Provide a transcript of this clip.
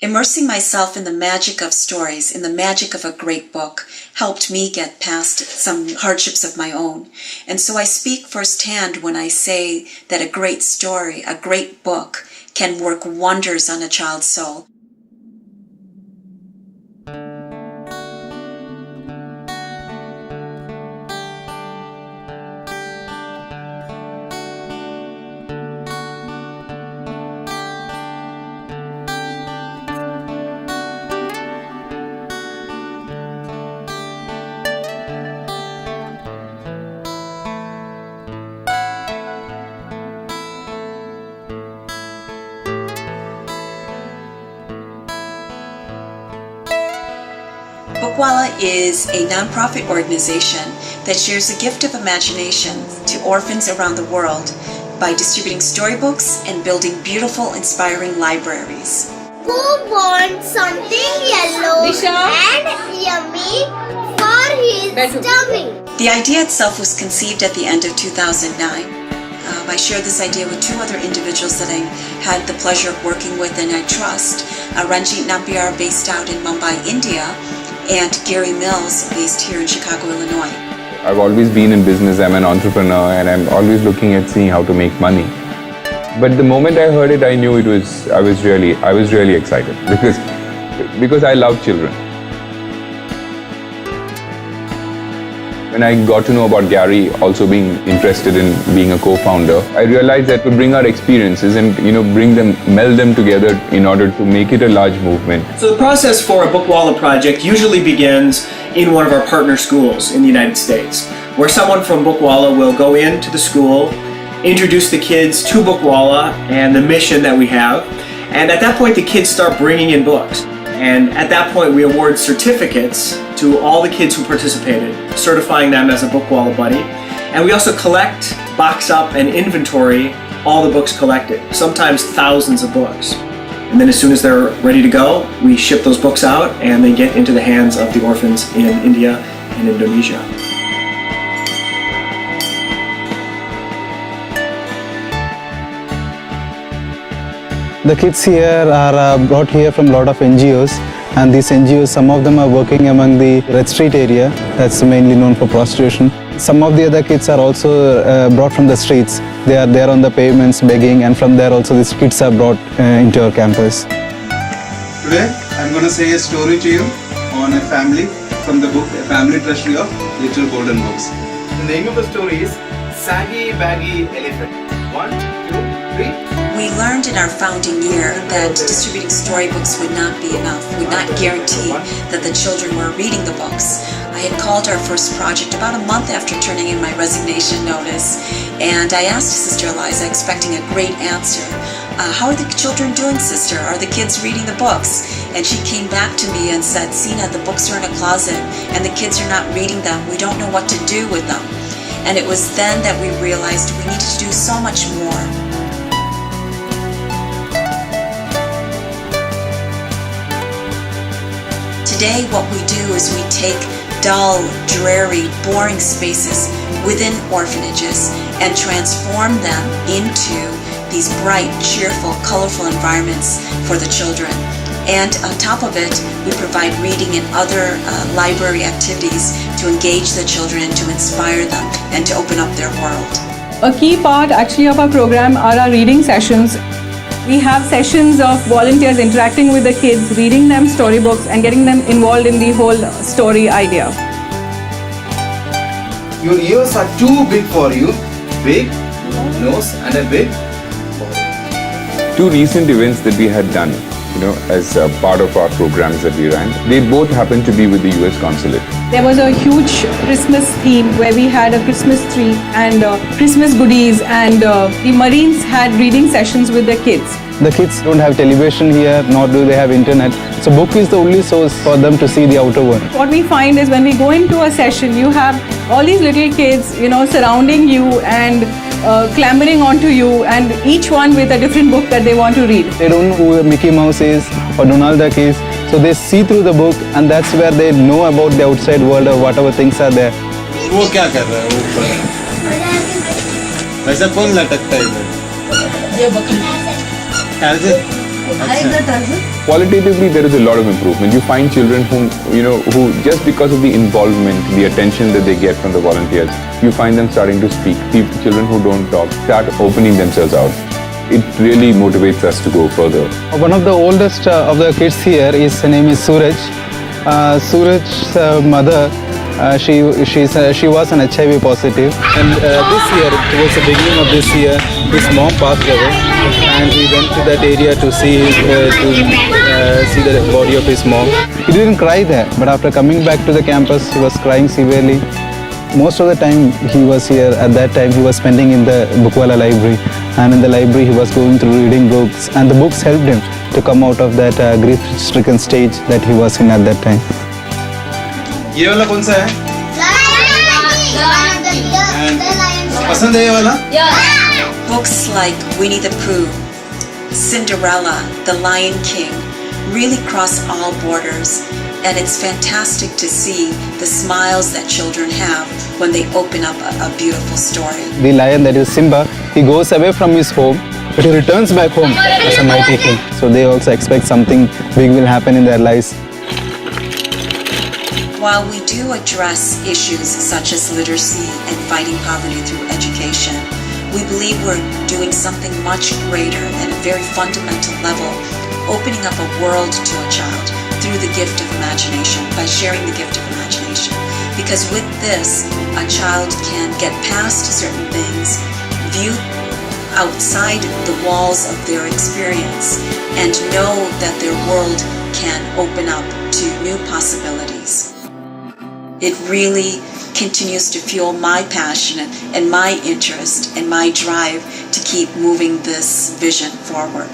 Immersing myself in the magic of stories, in the magic of a great book, helped me get past some hardships of my own. And so I speak firsthand when I say that a great story, a great book, can work wonders on a child's soul. Bookwallah is a nonprofit organization that shares the gift of imagination to orphans around the world by distributing storybooks and building beautiful, inspiring libraries. Who wants something yellow and yummy for his tummy? The idea itself was conceived at the end of 2009. I shared this idea with two other individuals that I had the pleasure of working with and I trust. Ranjit Nambiar, based out in Mumbai, India, and Gary Mills, based here in Chicago, Illinois. I've always been in business, I'm an entrepreneur, and I'm always looking at seeing how to make money. But the moment I heard it, I knew I was really excited because I love children. When I got to know about Gary also being interested in being a co-founder, I realized that to bring our experiences and meld them together in order to make it a large movement. So the process for a Bookwallah project usually begins in one of our partner schools in the United States, where someone from Bookwallah will go into the school, introduce the kids to Bookwallah and the mission that we have, and at that point the kids start bringing in books. And at that point we award certificates to all the kids who participated, certifying them as a Bookwallah buddy. And we also collect, box up, and inventory all the books collected, sometimes thousands of books. And then as soon as they're ready to go, we ship those books out and they get into the hands of the orphans in India and Indonesia. The kids here are brought here from a lot of NGOs, and these NGOs, some of them are working among the Red Street area, that's mainly known for prostitution. Some of the other kids are also brought from the streets. They are there on the pavements begging, and from there also these kids are brought into our campus. Today I'm going to say a story to you on a family from the book A Family Treasury of Little Golden Books. The name of the story is Saggy Baggy Elephant. 1, 2, 3. We learned in our founding year that distributing storybooks would not be enough, would not guarantee that the children were reading the books. I had called our first project about a month after turning in my resignation notice, and I asked Sister Eliza, expecting a great answer. How are the children doing, Sister? Are the kids reading the books? And she came back to me and said, Seena, the books are in a closet and the kids are not reading them. We don't know what to do with them. And it was then that we realized we needed to do so much more. Today, what we do is we take dull, dreary, boring spaces within orphanages and transform them into these bright, cheerful, colorful environments for the children. And on top of it, we provide reading and other library activities to engage the children, to inspire them, and to open up their world. A key part actually of our program are our reading sessions. We have sessions of volunteers interacting with the kids, reading them storybooks and getting them involved in the whole story idea. Your ears are too big for you. Big nose and a big body. Two recent events that we had done, as part of our programs that we ran, they both happened to be with the US Consulate. There was a huge Christmas theme where we had a Christmas tree and Christmas goodies, and the Marines had reading sessions with the kids. The kids don't have television here, nor do they have internet. So book is the only source for them to see the outer world. What we find is when we go into a session, you have all these little kids, surrounding you and clambering onto you, and each one with a different book that they want to read. They don't know who Mickey Mouse is or Donald Duck is, so they see through the book, and that's where they know about the outside world or whatever things are there. वो क्या कर रहा है ऊपर? वैसा कौन लटकता है इधर? ये बकरी. ऐसे Qualitatively, there is a lot of improvement. You find children who just because of the involvement, the attention that they get from the volunteers, you find them starting to speak. Children who don't talk start opening themselves out. It really motivates us to go further. One of the oldest of the kids here, his name is Suraj. Suraj's mother, she was an HIV positive, and this year, towards the beginning of this year, his mom passed away, and he went to that area to see the body of his mom. He didn't cry there, but after coming back to the campus, he was crying severely. Most of the time he was here, at that time he was spending in the Bookwallah library, and in the library he was going through reading books, and the books helped him to come out of that grief-stricken stage that he was in at that time. ये वाला कौन सा है? पसंद है ये वाला? Books like Winnie the Pooh, Cinderella, The Lion King really cross all borders, and it's fantastic to see the smiles that children have when they open up a beautiful story. The lion, that is Simba, he goes away from his home, but he returns back home as a mighty king. So they also expect something big will happen in their lives. While we do address issues such as literacy and fighting poverty through education, we believe we're doing something much greater at a very fundamental level, opening up a world to a child through the gift of imagination, by sharing the gift of imagination. Because with this, a child can get past certain things, view outside the walls of their experience, and know that their world can open up to new possibilities. It really continues to fuel my passion and my interest and my drive to keep moving this vision forward.